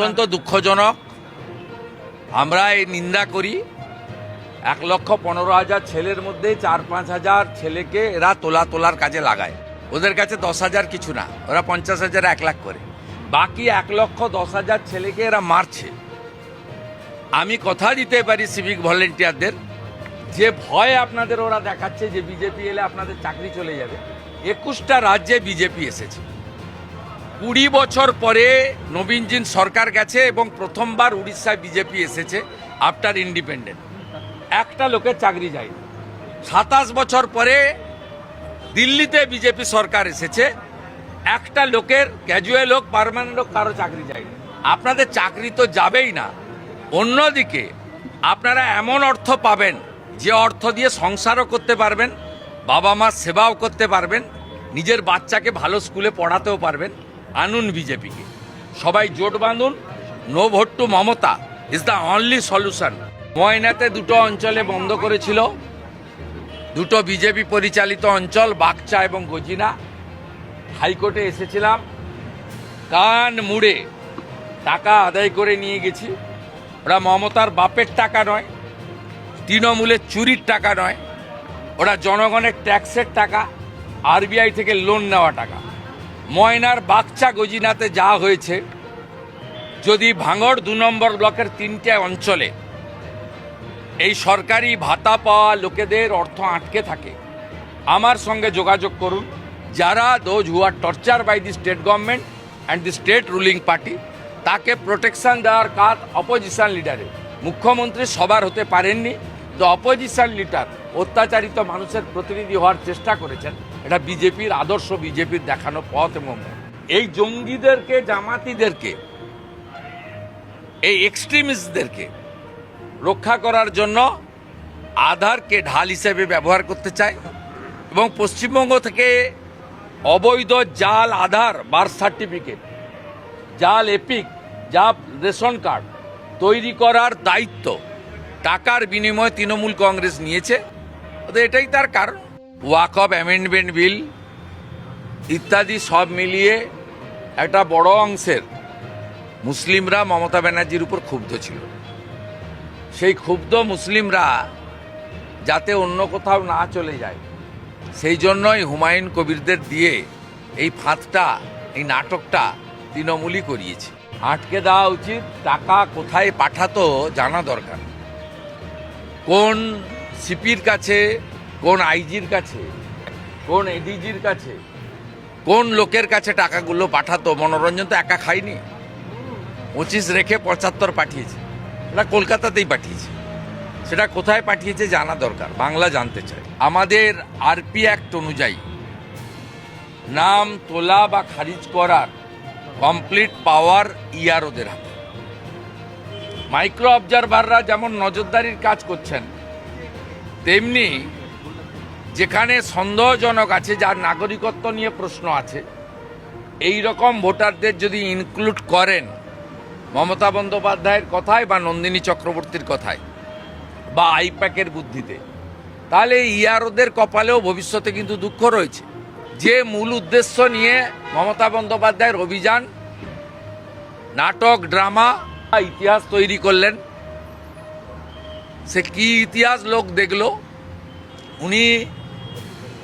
অত্যন্ত দুঃখজনক। আমরা এই নিন্দা করি। 1,15,000 ছেলের মধ্যে 4-5 হাজার ছেলেকে এরা তোলার কাজে লাগায়। ওদের কাছে 10,000 কিছু না, ওরা 50,000 1 লাখ করে। বাকি 1,10,000 ছেলেকে এরা মারছে। আমি কথা দিতে পারি সিভিক ভলেন্টিয়ারদের, যে ভয় আপনাদের ওরা দেখাচ্ছে যে বিজেপি এলে আপনাদের চাকরি চলে যাবে। 21টা রাজ্যে বিজেপি এসেছে। 20 বছর পরে নবীনজির সরকার গেছে এবং প্রথমবার উড়িষ্যায় বিজেপি এসেছে আফটার ইন্ডিপেন্ডেন্ট। একটা লোকের চাকরি যায়নি। 27 বছর পরে দিল্লিতে বিজেপি সরকার এসেছে, একটা লোকের ক্যাজুয়াল হোক পার্মানেন্ট হোক কারো চাকরি যায়নি। আপনাদের চাকরি তো যাবেই না, অন্যদিকে আপনারা এমন অর্থ পাবেন যে অর্থ দিয়ে সংসারও করতে পারবেন, বাবা মার সেবাও করতে পারবেন, নিজের বাচ্চাকে ভালো স্কুলে পড়াতেও পারবেন। আনুন বিজেপিকে, সবাই জোট বাঁধুন। No vote to Mamata is the only solution. ময়নাতে 2টো অঞ্চলে বন্ধ করেছিল, 2টো বিজেপি পরিচালিত অঞ্চল, বাগচা এবং গজিনা। হাইকোর্টে এসেছিলাম, কান মুড়ে টাকা আদায় করে নিয়ে গেছি। ওরা মমতার বাপের টাকা নয়, তৃণমূলের চুরির টাকা নয়, ওরা জনগণের ট্যাক্সের টাকা, আরবিআই থেকে লোন নেওয়া টাকা। ময়নার বাগচা গজিনাতে যা হয়েছে, যদি ভাঙড় 2 নম্বর ব্লকের 3টে অঞ্চলে এই সরকারি ভাতা পাওয়া লোকেদের অর্থ আটকে থাকে, আমার সঙ্গে যোগাযোগ করুন। যারা those who are torture by the state government and the state ruling party, তাকে প্রোটেকশন দেওয়ার কাজ অপোজিশন লিডারের। মুখ্যমন্ত্রী সবার হতে পারেননি, তো অপোজিশন লিডার অত্যাচারিত মানুষের প্রতিনিধি হওয়ার চেষ্টা করেছেন। এটা বিজেপির আদর্শ, বিজেপির দেখানো পথ। এবং এই জঙ্গিদেরকে, জামাতিদেরকে, এই এক্সট্রিমিস্টদেরকে রক্ষা করার জন্য আধারকে ঢাল হিসেবে ব্যবহার করতে চায় এবং পশ্চিমবঙ্গ থেকে অবৈধ জাল আধার, বার্থ সার্টিফিকেট, জাল এপিক, জাল রেশন কার্ড তৈরি করার দায়িত্ব টাকার বিনিময়ে তৃণমূল কংগ্রেস নিয়েছে। এটাই তার কারণ। ওয়াকফ অ্যামেন্ডমেন্ট বিল ইত্যাদি সব মিলিয়ে একটা বড় অংশের মুসলিমরা মমতা ব্যানার্জির উপর ক্ষুব্ধ ছিল। সেই ক্ষুব্ধ মুসলিমরা যাতে অন্য কোথাও না চলে যায়, সেই জন্যই হুমায়ুন কবিরদের দিয়ে এই ফাঁদটা, এই নাটকটা তৃণমূলই করিয়েছে। আটকে দেওয়া উচিত। টাকা কোথায় পাঠাতো জানা দরকার। কোন সিপির কাছে, কোন আইজির কাছে, কোন এডিজির কাছে, কোন লোকের কাছে টাকাগুলো পাঠাতো। মনোরঞ্জন তো একা খায়নি, 25 রেখে 75 পাঠিয়েছে। এটা কলকাতাতেই পাঠিয়েছে। সেটা কোথায় পাঠিয়েছে জানা দরকার, বাংলা জানতে চায়। আমাদের আরপি অ্যাক্ট অনুযায়ী নাম তোলা বা খারিজ করার কমপ্লিট পাওয়ার ইআরওদের হাতে। মাইক্রো অবজারভাররা যেমন নজরদারির কাজ করছেন, তেমনি যেখানে সন্দেহজনক আছে, যার নাগরিকত্ব নিয়ে প্রশ্ন আছে, এই রকম ভোটারদের যদি ইনক্লুড করেন মমতা বন্দ্যোপাধ্যায়ের কথায় বা নন্দিনী চক্রবর্তীর কথায় বা আইপ্যাকের বুদ্ধিতে, তাহলে ইআরওদের কপালেও ভবিষ্যতে কিন্তু দুঃখ রয়েছে। যে মূল উদ্দেশ্য নিয়ে মমতা বন্দ্যোপাধ্যায়ের অভিযান, নাটক, ড্রামা, ইতিহাস তৈরি করলেন, সে কি ইতিহাস লোক দেখল। উনি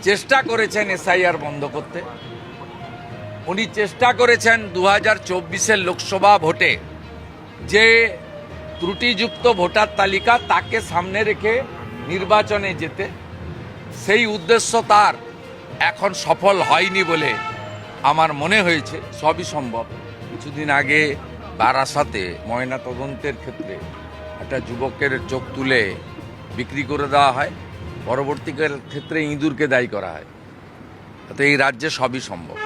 চেষ্টা করেছেন এসআইআর বন্ধ করতে। উনি চেষ্টা করেছেন 2024-এর লোকসভা ভোটে যে ত্রুটিযুক্ত ভোটার তালিকা, তাকে সামনে রেখে নির্বাচনে যেতে। সেই উদ্দেশ্য তার এখন সফল হয়নি বলে আমার মনে হয়েছে। সবই সম্ভব। কিছুদিন আগে বারাসাতে ময়না তদন্তের ক্ষেত্রে একটা যুবকের চোখ তুলে বিক্রি করে দেওয়া হয়, পরবর্তী ক্ষেত্রে ইঁদুরকে দায়ী করা হয়। তো এই রাজ্যে সবই সম্ভব।